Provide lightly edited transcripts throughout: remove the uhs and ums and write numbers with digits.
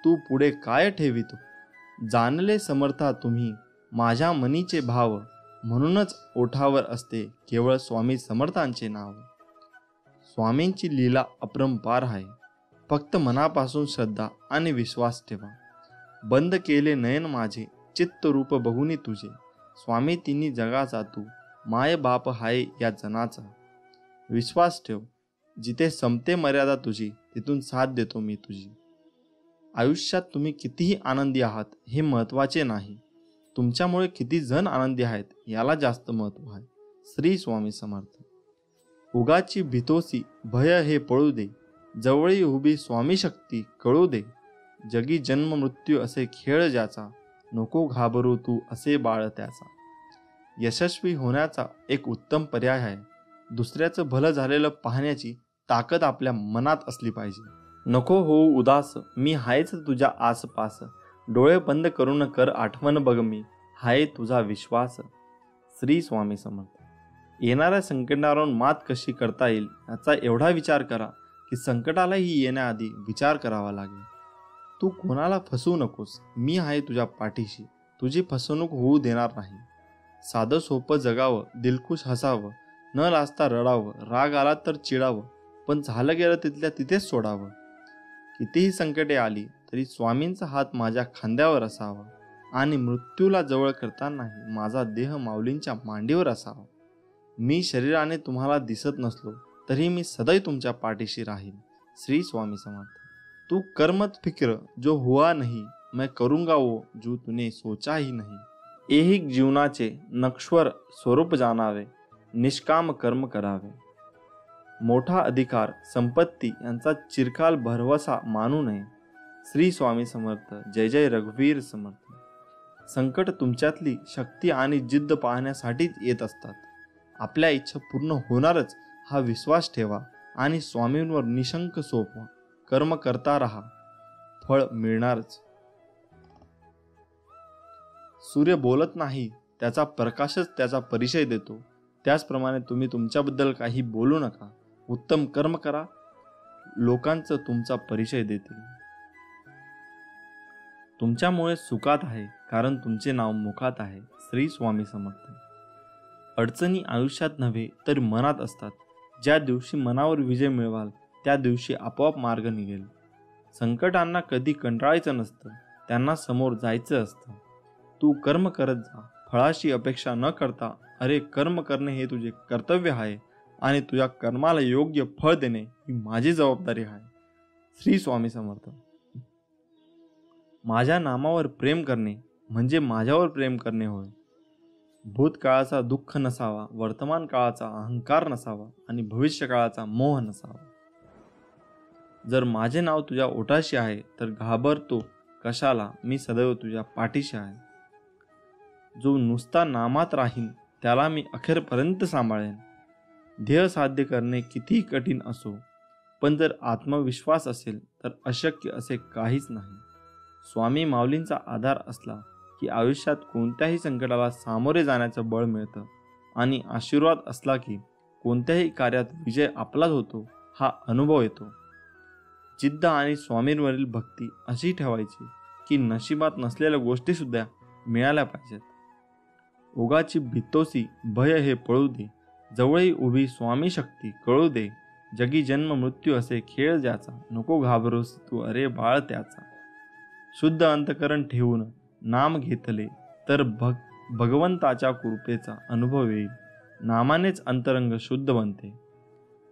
तू पुढे काय ठेवितो. जाणले समर्था तुम्ही माझ्या मनीचे भाव, म्हणूनच ओठावर असते केवळ स्वामी समर्थांचे नाव. स्वामींची लीला अपरंपार आहे, फक्त मनापासून श्रद्धा आणि विश्वास ठेवा. बंद केले नयन माझे चित्तरूप बघुनी तुझे, स्वामी तिन्ही जगाचा तू माय बाप हाय या जनाचा. विश्वास ठेव, जिथे संपते मर्यादा तुझी तिथून साथ देतो मी तुझी. आयुष्यात तुम्ही कितीही आनंदी आहात हे महत्त्वाचे नाही, तुमच्यामुळे किती जण आनंदी आहेत याला जास्त महत्त्व आहे. श्री स्वामी समर्थ. उगाची भीतोसी भय हे पळू दे, जवळी उभी स्वामी शक्ती कळू दे. जगी जन्म मृत्यू असे खेळ ज्याचा, नको घाबरू तू असे बाळ त्याचा. यशस्वी होण्याचा एक उत्तम पर्याय आहे, दुसऱ्याचं भलं झालेलं पाहण्याची ताकद आपल्या मनात असली पाहिजे. नको होऊ उदास, मी हायच तुझ्या आसपास. डोळे बंद करून कर आठवण बघ मी, हाय तुझा विश्वास. श्री स्वामी समर्थ. येणाऱ्या संकटावर मात कशी करता येईल याचा एवढा विचार करा की संकटालाही येण्याआधी विचार करावा लागेल. तू कोणाला फसवू नकोस, मी आहे तुझ्या पाठीशी, तुझी फसवणूक होऊ देणार नाही. साधं सोपं जगावं, दिलखुश हसावं, न लाजता रडावं, राग आला तर चिडावं, पण झालं गेलं तिथल्या तिथेच सोडावं. कितीही संकटे आली तरी स्वामींचा हात माझ्या खांद्यावर असावा आणि मृत्यूला जवळ करतानाही माझा देह माऊलींच्या मांडीवर असावा. मी शरीराने तुम्हाला दिसत नसलो तरी मी सदैव तुमच्या पाठीशी राहीन. श्री स्वामी समर्थ. तू कर्मत फिक्र जो हुआ नहीं, मैं करूँगा वो जो तूने सोचा ही नहीं. ऐहिक जीवनाचे नश्वर स्वरूप जाणावे, निष्काम कर्म करावे. मोठा अधिकार संपत्ती यांचा चिरकाल भरवसा मानू नये. श्री स्वामी समर्थ. जय जय रघुवीर समर्थ. संकट तुमच्यातली शक्ती आणि जिद्द पाहण्यासाठीच येत असतात. आपल्या इच्छा पूर्ण होणारच हा विश्वास ठेवा आणि स्वामींवर निशंक सोपवा. कर्म करता राहा, फळ मिळणारच. सूर्य बोलत नाही, त्याचा प्रकाशच त्याचा परिचय देतो. त्याचप्रमाणे तुम्ही तुमच्याबद्दल काही बोलू नका, उत्तम कर्म करा, लोकांचं तुमचा परिचय देतील. तुमच्यामुळे सुखात आहे कारण तुमचे नाव मुखात आहे. श्री स्वामी समर्थ. अडचणी आयुष्यात नव्हे तर मनात असतात. ज्या दिवशी मनावर विजय मिळवाल त्या दिवशी आपोआप मार्ग निघेल. संकटांना कधी कंटाळायचं नसतं, त्यांना समोर जायचं असतं. तू कर्म करत जा, फळाची अपेक्षा न करता. अरे कर्म करणे हे तुझे कर्तव्य आहे आणि तुझ्या कर्माला योग्य फळ देणे ही माझी जबाबदारी आहे. श्री स्वामी समर्थ. माझ्या नामावर प्रेम करणे म्हणजे माझ्यावर प्रेम करणे होय. भूतकाळाचा दुःख नसावा, वर्तमान काळाचा अहंकार नसावा आणि भविष्य काळाचा मोह नसावा. जर माझे नाव तुझ्या ओठाशी आहे तर घाबरतो कशाला, मी सदैव तुझ्या पाठीशी आहे. जो नुसता नामात राहीन त्याला मी अखेरपर्यंत सांभाळेन. ध्येय साध्य करणे कितीही कठीण असो, पण जर आत्मविश्वास असेल तर अशक्य असे काहीच नाही. स्वामी माऊलींचा आधार असला की आयुष्यात कोणत्याही संकटाला सामोरे जाण्याचं बळ मिळतं आणि आशीर्वाद असला की कोणत्याही कार्यात विजय आपलाच होतो हा अनुभव येतो. जिद्द आणि स्वामींवरील भक्ती अशी ठेवायची की नशिबात नसलेल्या गोष्टीसुद्धा मिळाल्या पाहिजेत. उगाची भीतोसी भय हे पळू दे, जवळी उभी स्वामी शक्ती कळू दे. जगी जन्म मृत्यू असे खेळ ज्याचा, नको घाबरूस तू अरे बाळ त्याचा. शुद्ध अंतकरण ठेवून नाम घेतले तर भगवंताच्या कृपेचा अनुभव येईल. नामानेच अंतरंग शुद्ध बनते.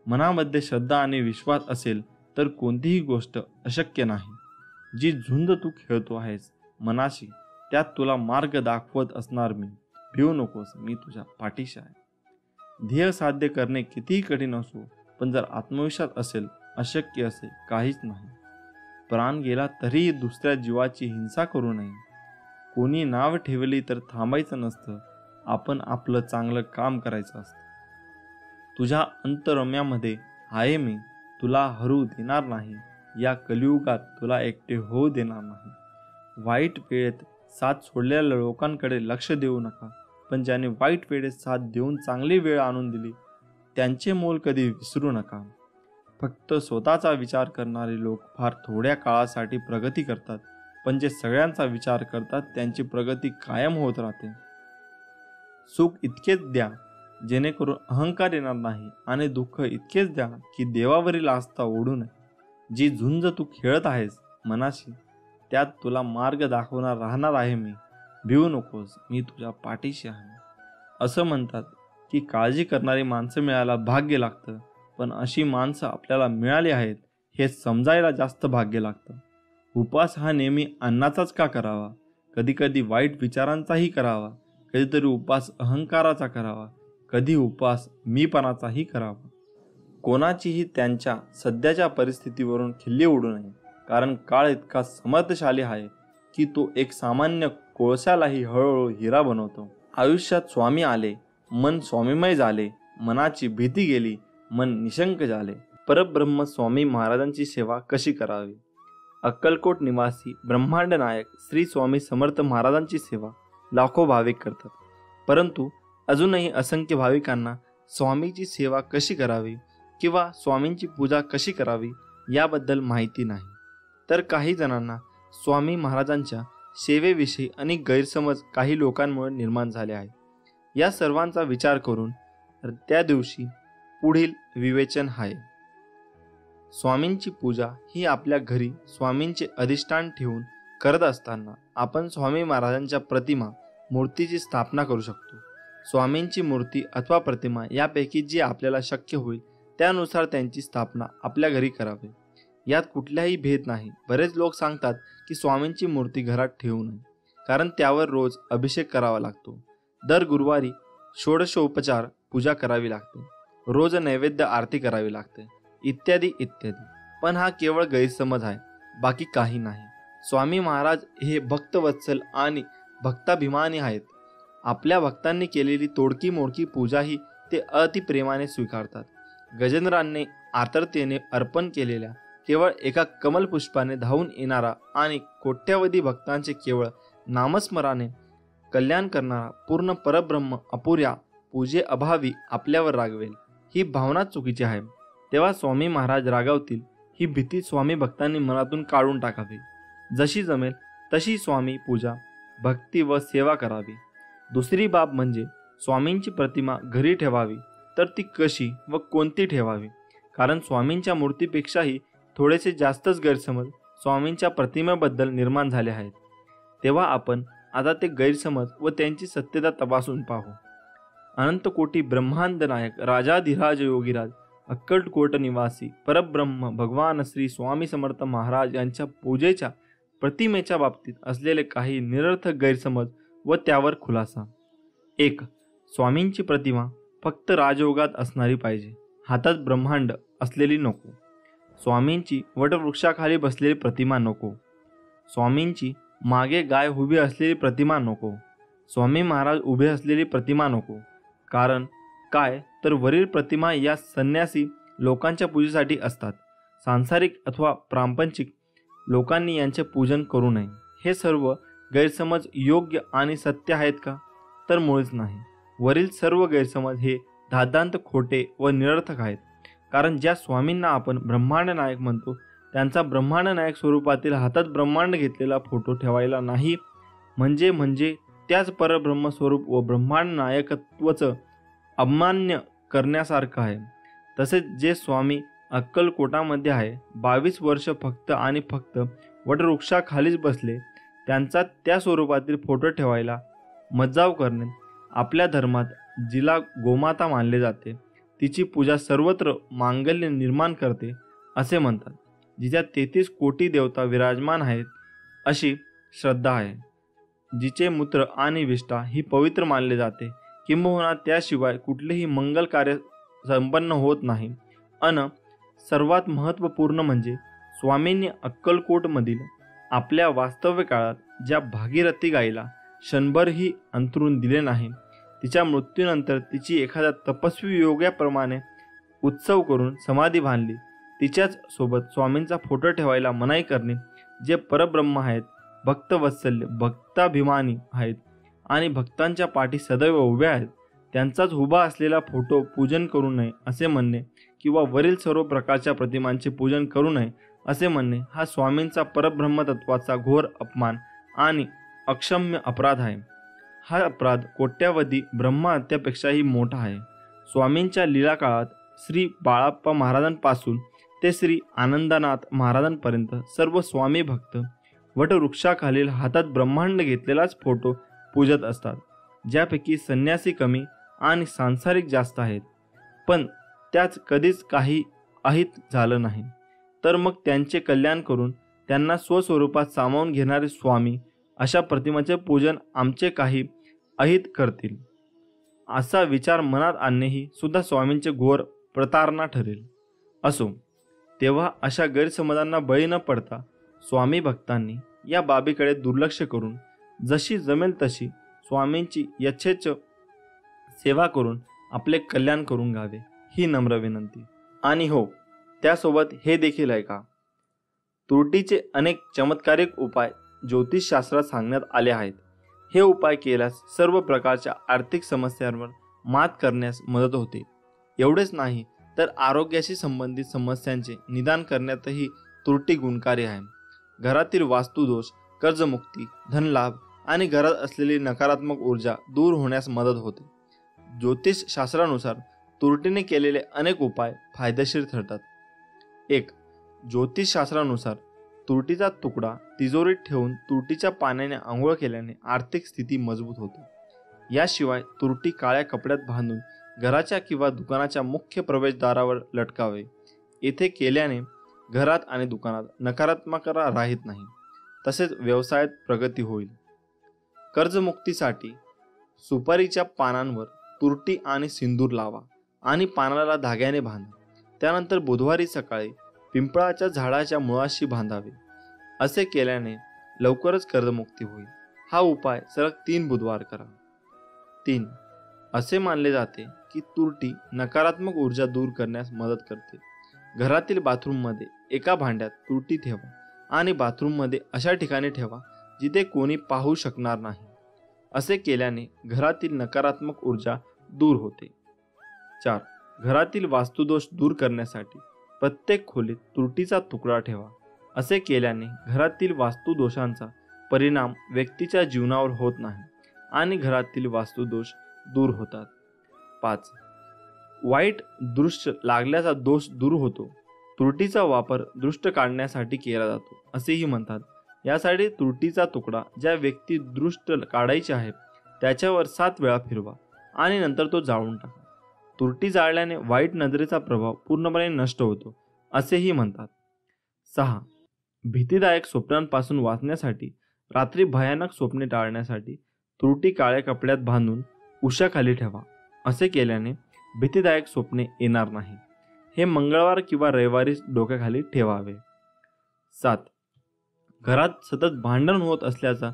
मनामध्ये श्रद्धा आणि विश्वास असेल तर कोणतीही गोष्ट अशक्य नाही. जी झुंज तू खेळतो आहेस मनाशी, त्यात तुला मार्ग दाखवत असणार मी. भिवू नकोस, मी तुझ्या पाठीशी आहे. ध्येय साध्य करणे कितीही कठीण असो, पण जर आत्मविश्वास असेल अशक्य असे काहीच नाही. प्राण गेला तरीही दुसऱ्या जीवाची हिंसा करू नये. कोणी नाव ठेवली तर थांबायचं नसतं, आपण आपलं चांगलं काम करायचं असतं. तुझ्या अंतरम्यामध्ये आहे मी, तुला हरू देणार नाही. या कलियुगात तुला एकटे होऊ देणार नाही. वाईट वेळेत साथ सोडलेल्या लोकांकडे लक्ष देऊ नका, पण ज्याने वाईट वेळेत साथ देऊन चांगली वेळ आणून दिली त्यांचे मोल कधी विसरू नका. फक्त स्वतःचा विचार करणारे लोक फार थोड्या काळासाठी प्रगती करतात, पण जे सगळ्यांचा विचार करतात त्यांची प्रगती कायम होत राहते. सुख इतकेच द्या जेणेकरून अहंकार येणार नाही, आणि दुःख इतकेच द्या की देवावरील आस्था ओढू नये. जी झुंज तू खेळत आहेस मनाशी, त्यात तुला मार्ग दाखवणार राहणार आहे मी. भिवू नकोस, मी तुझ्या पाठीशी आहे. असं म्हणतात की काळजी करणारी माणसं मिळायला भाग्य लागतं, पण अशी माणसं आपल्याला मिळाली आहेत हे समजायला जास्त भाग्य लागतं. उपवास हा नेहमी अन्नाचाच का करावा? कधीकधी वाईट विचारांचाही करावा, कधीतरी उपवास अहंकाराचा करावा, कधी उपवास मीपणाचाही करावा. कोणाचीही त्यांच्या सध्याच्या परिस्थितीवरून खिल्ली उडू नये, कारण काळ इतका समर्थशाली आहे की तो एक सामान्य कोळशालाही हळूहळू हिरा बनवतो. आयुष्यात स्वामी आले, मन स्वामीमय झाले, मनाची भीती गेली, मन निशंक झाले. परब्रह्म स्वामी महाराजांची सेवा कशी करावी? अक्कलकोट निवासी ब्रह्मांड नायक श्री स्वामी समर्थ महाराजांची सेवा लाखो भाविक करतात, परंतु अजूनही असंख्य भाविकांना स्वामीची सेवा कशी करावी किंवा स्वामींची पूजा कशी करावी याबद्दल माहिती नाही. तर काही जणांना स्वामी महाराजांच्या सेवेविषयी अनेक गैरसमज काही लोकांमुळे निर्माण झाले आहे. या सर्वांचा विचार करून त्या दिवशी पुढील विवेचन आहे. स्वामींची पूजा ही आपल्या घरी स्वामींचे अधिष्ठान ठेवून करत असताना आपण स्वामी महाराजांच्या प्रतिमा मूर्तीची स्थापना करू शकतो. स्वामींची मूर्ती अथवा प्रतिमा यापैकी जी आपल्याला शक्य होईल त्यानुसार त्यांची स्थापना आपल्या घरी करावी. यात कुठलाही भेद नाही. बरेच लोक सांगतात की स्वामींची मूर्ती घरात ठेवू नये, कारण त्यावर रोज अभिषेक करावा लागतो, दर गुरुवारी षोडशोपचार पूजा करावी लागते, रोज नैवेद्य आरती करावी लागते, इत्यादी इत्यादी. पण हा केवळ गैरसमज आहे, बाकी काही नाही. स्वामी महाराज हे भक्तवत्सल आणि भक्ताभिमानी आहेत. आपल्या भक्तांनी केलेली तोडकी मोडकी पूजाही ते अतिप्रेमाने स्वीकारतात. गजेंद्रांनी आर्ततेने अर्पण केलेल्या केवळ एका कमलपुष्पाने धावून येणारा आणि कोट्यावधी भक्तांचे केवळ नामस्मराने कल्याण करणारा पूर्ण परब्रह्म अपुऱ्या पूजेअभावी आपल्यावर रागवेल, ही भावना चुकीची आहे. तेव्हा स्वामी महाराज रागावतील ही भीती स्वामी भक्तांनी मनातून काढून टाकावी. जशी जमेल तशी स्वामी पूजा, भक्ती व सेवा करावी. दुसरी बाब म्हणजे स्वामींची प्रतिमा घरी ठेवावी, तर ती कशी व कोणती ठेवावी? कारण स्वामींच्या मूर्तीपेक्षाही थोडेसे जास्तच गैरसमज स्वामींच्या प्रतिमेबद्दल निर्माण झाले आहेत. तेव्हा आपण आता ते गैरसमज व त्यांची सत्यता तपासून पाहू. अनंतकोटी ब्रह्मांड नायक राजाधिराज योगीराज अक्कलकोट निवासी परब्रह्म भगवान श्री स्वामी समर्थ महाराज यांच्या पूजेच्या प्रतिमेच्या बाबतीत असलेले काही निरर्थक गैरसमज व त्यावर खुलासा. 1. स्वामींची प्रतिमा फक्त राजयोगात असणारी पाहिजे, हातात ब्रह्मांड असलेली नको. स्वामींची वटवृक्षाखाली बसलेली प्रतिमा नको. स्वामींची मागे गाय उभी असलेली प्रतिमा नको. स्वामी महाराज उभे असलेली प्रतिमा नको. कारण काय तर वरील प्रतिमा या संन्यासी लोकांच्या पूजेसाठी असतात. सांसारिक अथवा प्रापंचिक लोकांनी यांचे पूजन करू नये. हे सर्व गैरसमज योग्य आणि सत्य आहेत का? तर मुळीच नाही. वरील सर्व गैरसमज हे धादांत खोटे व निरर्थक आहेत. कारण ज्या स्वामींना आपण ब्रह्मांड नायक म्हणतो त्यांचा ब्रह्मांड नायक स्वरूपातील हातात ब्रह्मांड घेतलेला फोटो ठेवायला नाही, म्हणजे त्याच परब्रह्म स्वरूप व ब्रह्मांड नायकत्वाचं अमान्य करण्यासारखं आहे. तसेच जे स्वामी अक्कलकोटामध्ये आहे, 22 वर्ष फक्त आणि फक्त वटवृक्षाखालीच बसले, त्यांचा त्या स्वरूपातील फोटो ठेवायला मज्जाव करणे. आपल्या धर्मात जिला गोमाता मानले जाते तिची पूजा सर्वत्र मांगल्य निर्माण करते असे म्हणतात. जिच्या 33 कोटी देवता विराजमान आहेत अशी श्रद्धा आहे. जिचे मूत्र आणि विष्ठा ही पवित्र मानले जाते, किंबहुना त्याशिवाय कुठलेही मंगल कार्य संपन्न होत नाही. सर्वात महत्त्वपूर्ण म्हणजे स्वामींनी अक्कलकोटमधील आपल्या वास्तव्य काळात ज्या भागीरथी गाईला क्षणभरही अंथरून दिले नाही, तिच्या मृत्यूनंतर तिची एखाद्या तपस्वी योग्याप्रमाणे उत्सव करून समाधी बांधली, तिच्याच सोबत स्वामींचा फोटो ठेवायला मनाई करणे. जे परब्रह्म आहेत, भक्तवत्सल्य भक्ताभिमानी आहेत आणि भक्तांच्या पाठी सदैव उभे आहेत, त्यांचाच उभा असलेला फोटो पूजन करू नये असे म्हणणे किंवा वरील सर्व प्रकारच्या प्रतिमांचे पूजन करू नये असे म्हणणे हा स्वामींचा परब्रह्मतत्वाचा घोर अपमान आणि अक्षम्य अपराध आहे. हा अपराध कोट्यावधी ब्रह्महत्यापेक्षाही मोठा आहे. स्वामींच्या लीला काळात श्री बाळाप्पा महाराजांपासून ते श्री आनंदनाथ महाराजांपर्यंत सर्व स्वामी भक्त वटवृक्षाखालील हातात ब्रह्मांड घेतलेलाच फोटो पूजत असतात, ज्यापैकी संन्यासी कमी आणि सांसारिक जास्त आहेत. पण त्याच कधीच काही अहित झालं नाही. तर मग त्यांचे कल्याण करून त्यांना स्वस्वरूपात सामावून घेणारे स्वामी अशा प्रतिमेचे पूजन आमचे काही अहित करतील असा विचार मनात आणणेही सुद्धा स्वामींचे घोर प्रतारणा ठरेल. असो, तेव्हा अशा गैरसमजांना बळी न पडता स्वामी भक्तांनी या बाबीकडे दुर्लक्ष करून जशी जमेल तशी स्वामींची यथेच्छ सेवा करून आपले कल्याण करून घ्यावे ही नम्र विनंती. आणि हो, त्यासोबत हे देखील आहे का, त्रुटीचे अनेक चमत्कारिक उपाय ज्योतिषशास्त्रात सांगण्यात आले आहेत. हे उपाय केल्यास सर्व प्रकारच्या आर्थिक समस्यांवर मात करण्यास मदत होते. एवढेच नाही तर आरोग्याशी संबंधित समस्यांचे निदान करण्यातही त्रुटी गुणकारी आहे. घरातील वास्तुदोष, कर्जमुक्ती, धनलाभ आणि घरात असलेली नकारात्मक ऊर्जा दूर होण्यास मदत होते. ज्योतिषशास्त्रानुसार त्रुटीने केलेले अनेक उपाय फायदेशीर ठरतात. 1. ज्योतिषशास्त्रानुसार तुरटीचा तुकडा तिजोरीत ठेवून तुरटीच्या पाण्याने आंघोळ केल्याने आर्थिक स्थिती मजबूत होते. याशिवाय तुरटी काळ्या कपड्यात बांधून घराच्या किंवा दुकानाच्या मुख्य प्रवेशद्वारावर लटकावे. येथे केल्याने घरात आणि दुकानात नकारात्मकता राहत नाही, तसेच व्यवसायात प्रगती होईल. कर्जमुक्तीसाठी सुपारीच्या पानांवर तुरटी आणि सिंदूर लावा आणि पानाला धाग्याने बांधा. त्यानंतर बुधवारी सकाळी पिंपळाच्या झाडाच्या मुळाशी बांधावे. असे केल्याने लवकरच कर्जमुक्ती होईल. हा उपाय सलग 3 बुधवार करा. 3. असे मानले जाते की तुरटी नकारात्मक ऊर्जा दूर करण्यास मदत करते. घरातील बाथरूममध्ये एका भांड्यात तुरटी ठेवा आणि बाथरूममध्ये अशा ठिकाणी ठेवा जिथे कोणी पाहू शकणार नाही. असे केल्याने घरातील नकारात्मक ऊर्जा दूर होते. 4. घरातील वास्तुदोष दूर करण्यासाठी प्रत्येक खोलीत तुरटीचा तुकडा ठेवा. असे केल्याने घरातील वास्तुदोषांचा परिणाम व्यक्तीच्या जीवनावर होत नाही आणि घरातील वास्तुदोष दूर होतात. 5. वाईट दृष्ट लागल्याचा दोष दूर होतो. तुरटीचा वापर दृष्ट काढण्यासाठी केला जातो असेही म्हणतात. यासाठी तुरटीचा तुकडा ज्या व्यक्ती दृष्ट काढायचे आहे त्याच्यावर 7 वेळा फिरवा आणि नंतर तो जाळून टाका. तुरटी जाळल्याने वाईट नजरेचा प्रभाव पूर्णपणे नष्ट होतो असेही म्हणतात. 6. भीतीदायक स्वप्नांपासून वाचण्यासाठी रात्री भयानक स्वप्ने टाळण्यासाठी तुरटी काळ्या कपड्यात बांधून उशाखाली ठेवा. असे केल्याने भीतीदायक स्वप्ने येणार नाही. हे मंगळवार किंवा रविवारी डोक्याखाली ठेवावे. 7. घरात सतत भांडण होत असल्याचा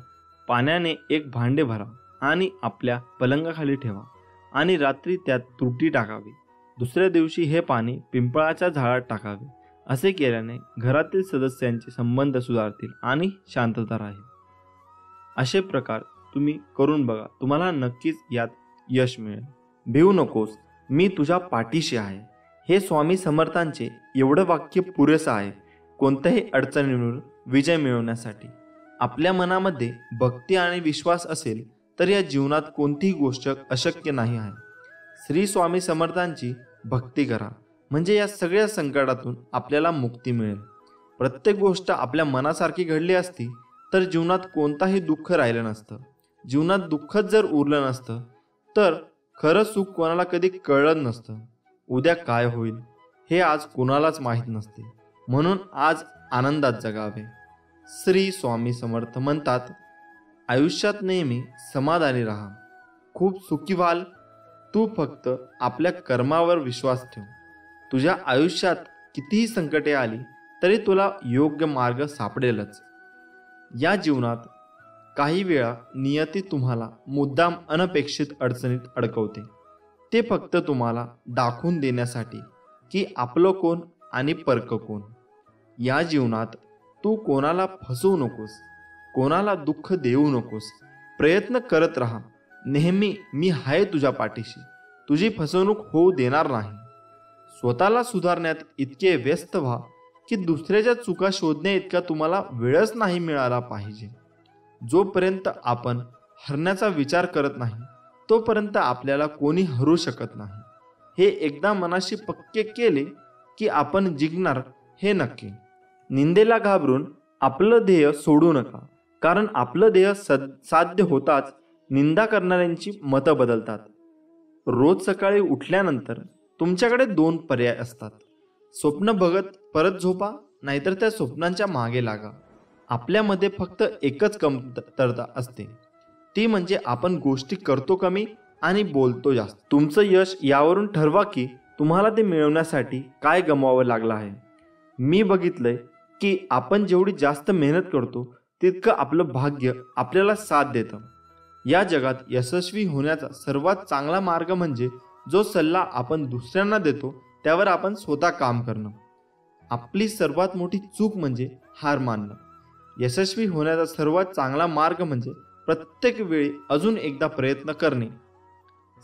पाण्याने एक भांडे भरा आणि आपल्या पलंगाखाली ठेवा आणि रात्री त्यात तुरटी टाकावी. दुसऱ्या दिवशी हे पाणी पिंपळाच्या झाडात टाकावे. असे केल्याने घरातील सदस्यांचे संबंध सुधारतील आणि शांतता राहील. असे प्रकार तुम्ही करून बघा, तुम्हाला नक्कीच यात यश मिळेल. भिवू नकोस, मी तुझ्या पाठीशी आहे. हे स्वामी समर्थांचे एवढं वाक्य पुरेसं आहे कोणत्याही अडचणींवर विजय मिळवण्यासाठी. आपल्या मनामध्ये भक्ती आणि विश्वास असेल तर या जीवनात कोणतीही गोष्ट अशक्य नाही आहे. श्री स्वामी समर्थांची भक्ती करा, म्हणजे या सगळ्या संकटातून आपल्याला मुक्ती मिळेल. प्रत्येक गोष्ट आपल्या मनासारखी घडली असती तर जीवनात कोणताही दुःख राहिलं नसतं. जीवनात दुःखच जर उरलं नसतं तर खरं सुख कोणाला कधी कळलं नसतं. उद्या काय होईल हे आज कोणालाच माहीत नसते. म्हणून आज आनंदात जगावे. श्री स्वामी समर्थ म्हणतात, आयुष्यात नेहमी समाधानी राहा, खूप सुखी व्हाल. तू फक्त आपल्या कर्मावर विश्वास ठेव. तुझ्या आयुष्यात कितीही संकटे आली तरी तुला योग्य मार्ग सापडेलच. या जीवनात काही वेळा नियती तुम्हाला मुद्दाम अनपेक्षित अडचणीत अडकवते. ते फक्त तुम्हाला दाखवून देण्यासाठी की आपलं कोण आणि परक कोण. या जीवनात तू कोणाला फसवू नकोस, कोणाला दुःख देऊ नकोस. प्रयत्न करत राहा. नेहमी मी आहे तुझ्या पाठीशी, तुझी फसवणूक होऊ देणार नाही. स्वतःला सुधारण्यात इतके व्यस्त व्हा की दुसऱ्याच्या चुका शोधण्या इतका तुम्हाला वेळच नाही मिळाला पाहिजे. जोपर्यंत आपण हरण्याचा विचार करत नाही तोपर्यंत आपल्याला कोणी हरू शकत नाही. हे एकदा मनाशी पक्के केले की आपण जिंकणार हे नक्की. निंदेला घाबरून आपलं ध्येय सोडू नका, कारण आपलं ध्येय साध्य होताच निंदा करणाऱ्यांची मतं बदलतात. रोज सकाळी उठल्यानंतर तुमच्याकडे 2 पर्याय असतात. स्वप्न बघत परत झोपा, नाहीतर त्या स्वप्नांच्या मागे लागा. आपल्यामध्ये फक्त एकच कमतरता असते, ती म्हणजे आपण गोष्टी करतो कमी आणि बोलतो जास्त. तुमचं यश यावरून ठरवा की तुम्हाला ते मिळवण्यासाठी काय गमवावं लागलं आहे. मी बघितलंय की आपण जेवढी जास्त मेहनत करतो तितकं आपलं भाग्य आपल्याला साथ देतं. या जगात यशस्वी होण्याचा सर्वात चांगला मार्ग म्हणजे जो सल्ला आपण दुसऱ्यांना देतो त्यावर आपण स्वतः काम करणं. आपली सर्वात मोठी चूक म्हणजे हार मानणं. यशस्वी होण्याचा सर्वात चांगला मार्ग म्हणजे प्रत्येक वेळी अजून एकदा प्रयत्न करणे.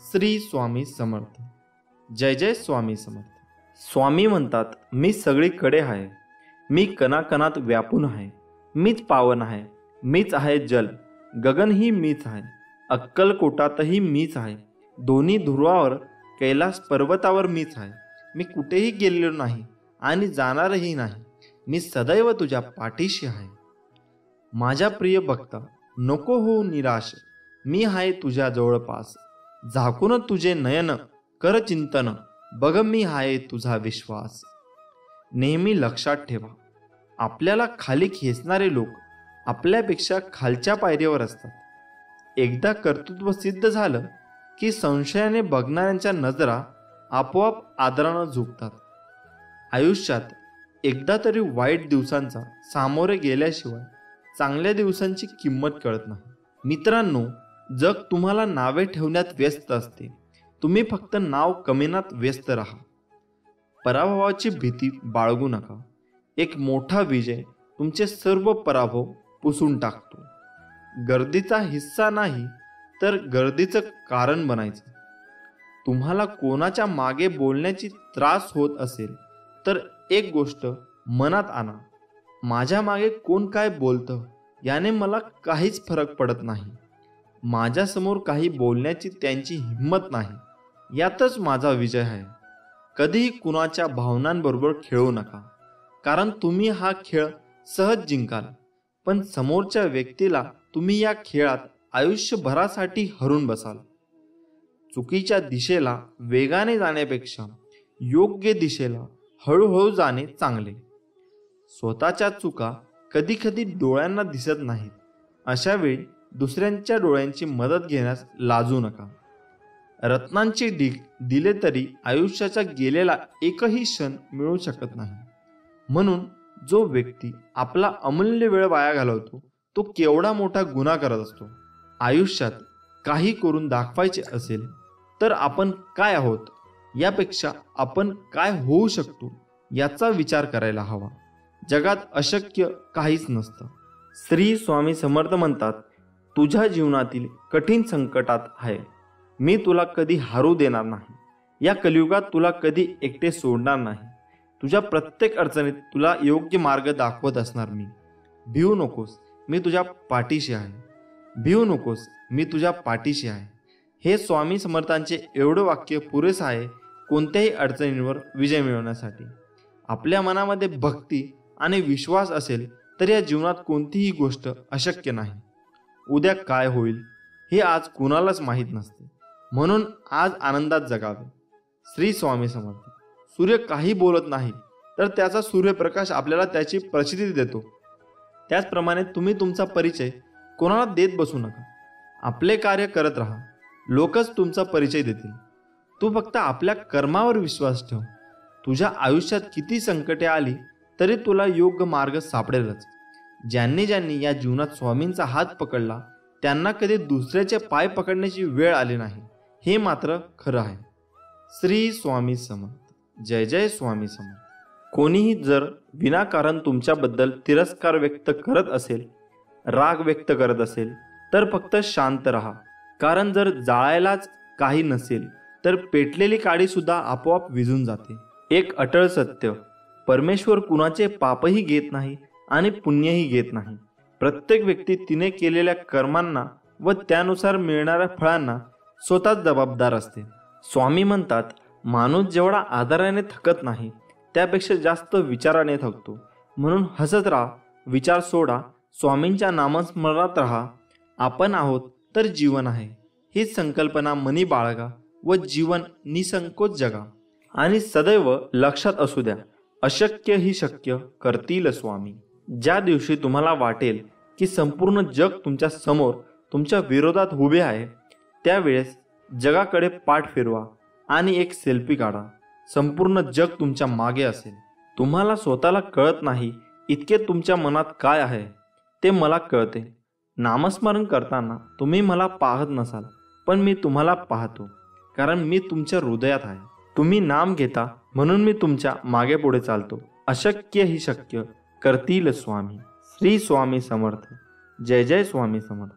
श्री स्वामी समर्थ. जय जय स्वामी समर्थ. स्वामी म्हणतात, मी सगळीकडे आहे, मी कणाकणात व्यापून आहे, मीच पावन आहे, मीच आहे जल, गगनही मीच आहे, अक्कलकोटातही मीच आहे, दोन्ही ध्रुवावर कैलास पर्वतावर मीच आहे, मी कुठेही गेलेलो नाही आणि जाणारही नाही, मी सदैव तुझ्या पाठीशी आहे. माझ्या प्रिय भक्ता, नको हो निराश, मी आहे तुझ्या जवळपास, झाकून तुझे नयन कर चिंतन, बघ मी आहे तुझा विश्वास. नेहमी लक्षात ठेवा, आपल्याला खाली खेचणारे लोक आपल्यापेक्षा खालच्या पायरीवर असतात. एकदा कर्तृत्व सिद्ध झालं की संशयाने बघणाऱ्यांच्या नजरा आपोआप आदरानं झुकतात. आयुष्यात एकदा तरी वाईट दिवसांचा सामोरे गेल्याशिवाय चांगल्या दिवसांची किंमत कळत नाही. मित्रांनो, जग तुम्हाला नावे ठेवण्यात व्यस्त असते, तुम्ही फक्त नाव कमविण्यात व्यस्त राहा. पराभवाची भीती बाळगू नका. एक मोठा विजय तुमचे सर्व पराभव पुसून टाकतो. गर्दीचा हिस्सा नाही तर गर्दीचं कारण बनायचं. तुम्हाला कोणाच्या मागे बोलण्याची त्रास होत असेल तर एक गोष्ट मनात आणा, माझ्या मागे कोण काय बोलतं याने मला काहीच फरक पडत नाही. माझ्यासमोर काही बोलण्याची त्यांची हिंमत नाही, यातच माझा विजय आहे. कधीही कुणाच्या भावनांबरोबर खेळू नका, कारण तुम्ही हा खेळ सहज जिंकाल, पण समोरच्या व्यक्तीला तुम्ही या खेळात आयुष्यभरासाठी हरून बसाल. चुकीच्या दिशेला वेगाने जाण्यापेक्षा योग्य दिशेला हळूहळू जाणे चांगले. स्वतःच्या चुका कधी कधी डोळ्यांना दिसत नाहीत, अशा वेळी दुसऱ्यांच्या डोळ्यांची मदत घेण्यास लाजू नका. रत्नांची ढीग दिले तरी आयुष्याचा गेलेला एकही क्षण मिळू शकत नाही. म्हणून जो व्यक्ती आपला अमूल्य वेळ वाया घालवतो तो केवढा मोठा गुन्हा करत असतो. आयुष्यात काही करून दाखवायचे असेल तर आपण काय आहोत यापेक्षा आपण काय होऊ शकतो याचा विचार करायला हवा. जगात अशक्य काहीच नसतं. श्री स्वामी समर्थ म्हणतात, तुझ्या जीवनातील कठीण संकटात आहे, मी तुला कधी हारू देणार नाही. या कलियुगात तुला कधी एकटे सोडणार नाही. तुझ्या प्रत्येक अडचणीत तुला योग्य मार्ग दाखवत असणार मी. भिवू नकोस, मी तुझ्या पाठीशी आहे. भिवू नकोस, मी तुझ्या पाठीशी आहे. हे स्वामी समर्थांचे एवढं वाक्य पुरेसं आहे कोणत्याही अडचणींवर विजय मिळवण्यासाठी. आपल्या मनामध्ये भक्ती आणि विश्वास असेल तर या जीवनात कोणतीही गोष्ट अशक्य नाही. उद्या काय होईल हे आज कुणालाच माहीत नसते, म्हणून आज आनंदात जगावे. श्री स्वामी समर्थ. सूर्य काही बोलत नाही तर त्याचा सूर्यप्रकाश आपल्याला त्याची प्रचिती देतो. त्याचप्रमाणे तुम्ही तुमचा परिचय कोणाला देत बसू नका. आपले कार्य करत राहा, लोकच तुमचा परिचय देतील. तू फक्त आपल्या कर्मावर विश्वास ठेव. तुझ्या आयुष्यात किती संकटे आली तरी तुला योग्य मार्ग सापडेलच. ज्यांनी ज्यांनी या जीवनात स्वामींचा हात पकडला त्यांना कधी दुसऱ्याचे पाय पकडण्याची वेळ आली नाही, हे मात्र खरं आहे. श्री स्वामी समर्थ. जय जय स्वामी समर्थ. कोणीही जर विनाकारण तुमच्याबद्दल तिरस्कार व्यक्त करत असेल, राग व्यक्त करत असेल तर फक्त शांत राहा. कारण जर जाळायलाच काही नसेल तर पेटलेली काडी सुद्धा आपोआप विझून जाते. एक अटळ सत्य, परमेश्वर कुणाचे पापही घेत नाही आणि पुण्यही घेत नाही. प्रत्येक व्यक्ती तिने केलेल्या कर्मांना व त्यानुसार मिळणाऱ्या फळांना स्वतःच जबाबदार असते. स्वामी म्हणतात, माणूस जेवढा आदराने थकत नाही त्यापेक्षा जास्त विचाराने थकतो. म्हणून हसत राहा, विचार सोडा, स्वामींच्या नामस्मरणात राहा. आपण आहोत तर जीवन आहे, हीच संकल्पना मनी बाळगा व जीवन निसंकोच जगा. आणि सदैव लक्षात असू द्या, अशक्य ही शक्य करतील स्वामी. ज्या दिवशी तुम्हाला वाटेल की संपूर्ण जग तुमच्या समोर तुमच्या विरोधात उभे आहे, त्यावेळेस जगाकडे पाठ फिरवा आणि एक सेल्फी काढा. संपूर्ण जग तुमच्या मागे असेल. तुम्हाला स्वतःला कळत नाही इतके तुमच्या मनात काय आहे ते मला कळते. नामस्मरण करताना तुम्ही मला पाहत नसाल, पण मी तुम्हाला पाहतो, कारण मी तुमच्या हृदयात आहे. तुम्ही नाम घेता म्हणून मी तुमच्या मागे पुढे चालतो. अशक्य ही शक्य करतील स्वामी. श्री स्वामी समर्थ. जय जय स्वामी समर्थ.